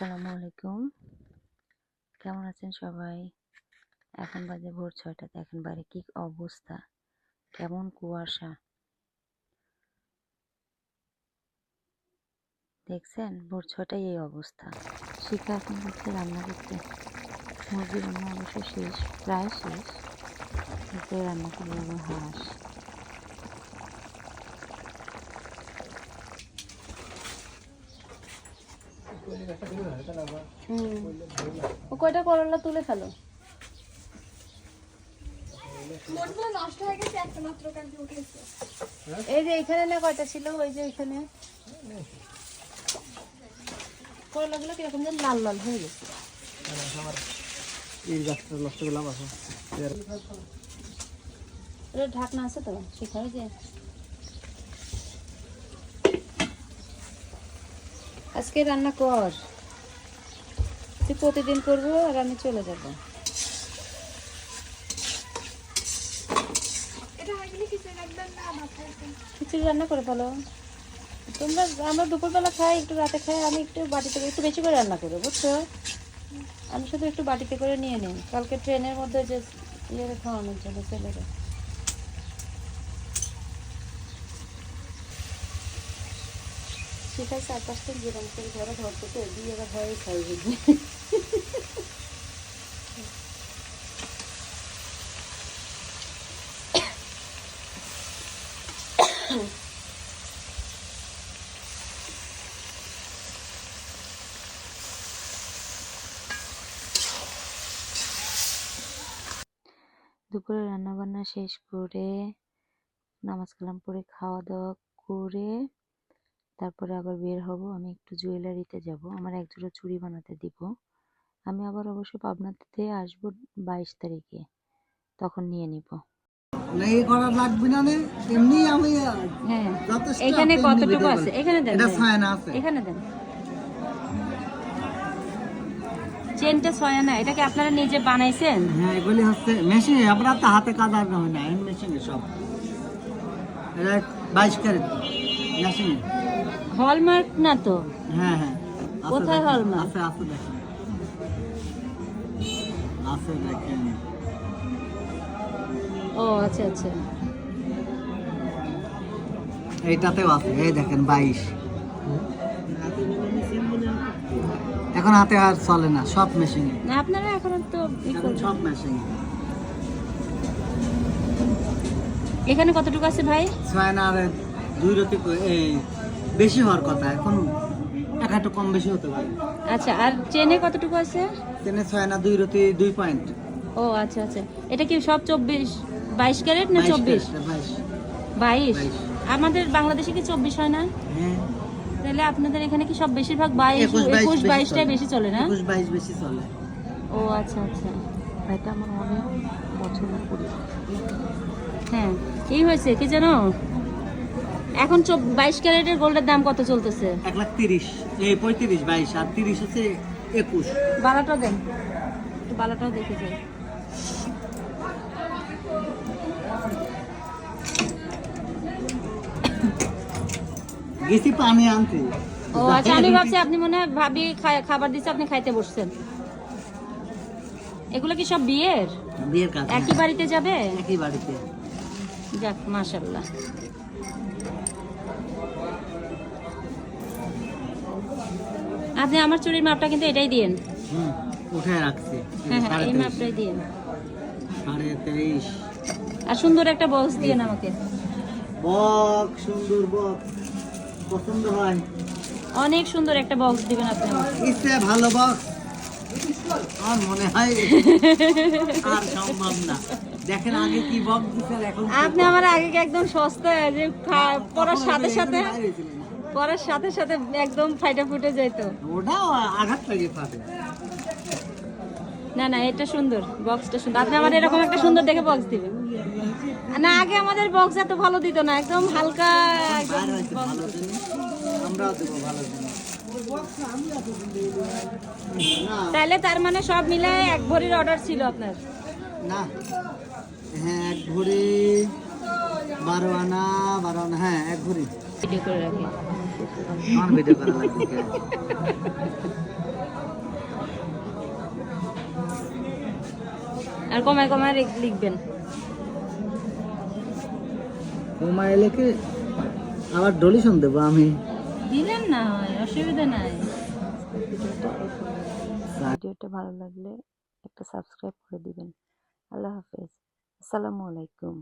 আসসালামু আলাইকুম। কেমন আছেন সবাই? এখন বাজে ভোর ৬টা। দেখেন বাইরে কি অবস্থা, কেমন কুয়াশা দেখছেন? ভোর ৬টায় এই অবস্থা। শিখা এখন হচ্ছে রান্না করতে। মুরগি রান্না অবশ্য শেষ, প্রায় শেষ। এরপরে রান্না করবো আবার হাঁস। ও কয়টা করলা তুলে ফেলো। এই যে এখানে না কয়টা ছিল, ওই যে এখানে করলাগুলো কিরকম যেন লাল লাল হয়ে গেছে। এটা ঢাকনা আছে তো সেখানে যে আজকে রান্না কর, তুই প্রতিদিন করবো আর আমি চলে যাবো। খিচুড়ি রান্না করে ফেলো তোমরা। আমরা দুপুরবেলা খাই, একটু রাতে খাই, আমি একটু বাটিতে একটু বেশি করে রান্না করবো, বুঝছো? আমি শুধু একটু বাটিতে করে নিয়ে নিই, কালকে ট্রেনের মধ্যে যে ইয়ে খাওয়ানোর জন্য ছেলেরা। সেটাই ৪-৫ দিন যেরকম করে ঘরে ধরতে তো দিয়ে এবার ভয়ে খাই বুঝি। দুপুরে রান্না বান্না শেষ করে, নামাজ কালাম পড়ে, খাওয়া দাওয়া করে তারপরে আবার বের হব। আমি একটু জুয়েলারিতে যাব, আমার এক জোড়া চুড়ি বানাতে দিব। আমি আবার অবশ্য পাবনাতে আসবো 22 তারিখে, তখন নিয়ে নিব। হ্যাঁ, এখানে কতটুকু আছে? এখানে দেন, এখানে দেন। চেনটা ছয়ানা, এটা কি আপনারা নিজে বানাইছেন? হ্যাঁ, এগুলি হচ্ছে মেশিনে, আমরা তো হাতে কাজ আর হয় না, হ্যান্ড মেশিনে সব। এটা 22 ক্যারেট মেশিনে। হলমার্ক না তো? হ্যাঁ হ্যাঁ। কোথায় হলমার্ক? আছে আছে, দেখেন আছে, দেখেন। ও আচ্ছা আচ্ছা। এইটাতেও আছে, এই দেখেন 22। এখন হাতে আর চলে না, সব মেশিনে। না আপনারা এখন তো এখন সব মেশিনে। এখানে কতটুকু আছে ভাই? 6 না, আর 2 রতি এই বেশি হওয়ার কথা, এখন একটু কম বেশি হতে পারে। আচ্ছা, আর চেনে কতটুকু আছে? চেনে 6 না, 2 রতি 2 পয়েন্ট। ও আচ্ছা আচ্ছা। এটা কি সব 22 ক্যারেট না 24? 22। আমাদের বাংলাদেশে কি 24 হয় না? হ্যাঁ। তাহলে আপনাদের এখানে কি সব বেশিরভাগ 21-22টাই বেশি চলে না? 21-22 বেশি চলে। ও আচ্ছা আচ্ছা। এটা আমার অনেক পছন্দ করি। হ্যাঁ, এই হয়েছে কি জানো, এখন 22 ক্যারেটের গোল্ডের দাম কত চলতেছে? 1,30,000, এই 35, 22 আর 30 হচ্ছে 21। বালাটা দেন, একটু বালাটাও দেখে যাই। গেছি পানি আনতে। ও আচ্ছা, আমি ভাবছি আপনি মনে হয় ভাবি খাবার দিচ্ছে, আপনি খাইতে বসছেন। এগুলো কি সব বিয়ের? বিয়ের কাজ। একই বাড়িতে যাবে? একই বাড়িতে। যাক মাশাআল্লাহ। আপনি আমার চুরির মাপটা কিন্তু এটাই দিয়েন। উঠে রাখছি। হ্যাঁ হ্যাঁ, এই মাপটাই দিয়েন। 23.5। আর সুন্দর একটা বক্স দিয়েন আমাকে। বক্স, সুন্দর বক্স পছন্দ হয়। অনেক সুন্দর একটা বক্স দিবেন আপনি আমাকে। ইচ্ছে ভালো বক্স আমার মনে হয় আর সম্ভব না। দেখেন আগে কি বক্স দিতেন, এখন আপনি আমার আগে একদম সস্তা, যে পড়ার সাথে সাথে একদম ফাইটা ফুটে যাইতো। ওটাও আঘাত লাগে পাবে। না না, এটা সুন্দর, বক্সটা সুন্দর। আপনি আমাদের এরকম একটা সুন্দর দেখে বক্স দিবেন না। আগে আমাদের বক্স এত ভালো দিত না, একদম হালকা একদম box দিত। আমরাও দেবো ভালো জিনিস। তাইলে তার মানে সব মিলে 1 ভরির অর্ডার ছিল আপনার? না, হ্যাঁ 1 ভরি 12 আনা, 12 আনা, হ্যাঁ 1 ভরি। ভিডিও করে রাখি। আমার ভিডিও করা লাগবে। আর কমায় কমায় লিখবেন। কমায় লেখে আবার ডলিশন দেবো আমি। দিলেন না হয়, অসুবিধা নাই। ভিডিওটা ভালো লাগলে একটা সাবস্ক্রাইব করে দিবেন। আল্লাহ হাফেজ, আসসালামু আলাইকুম।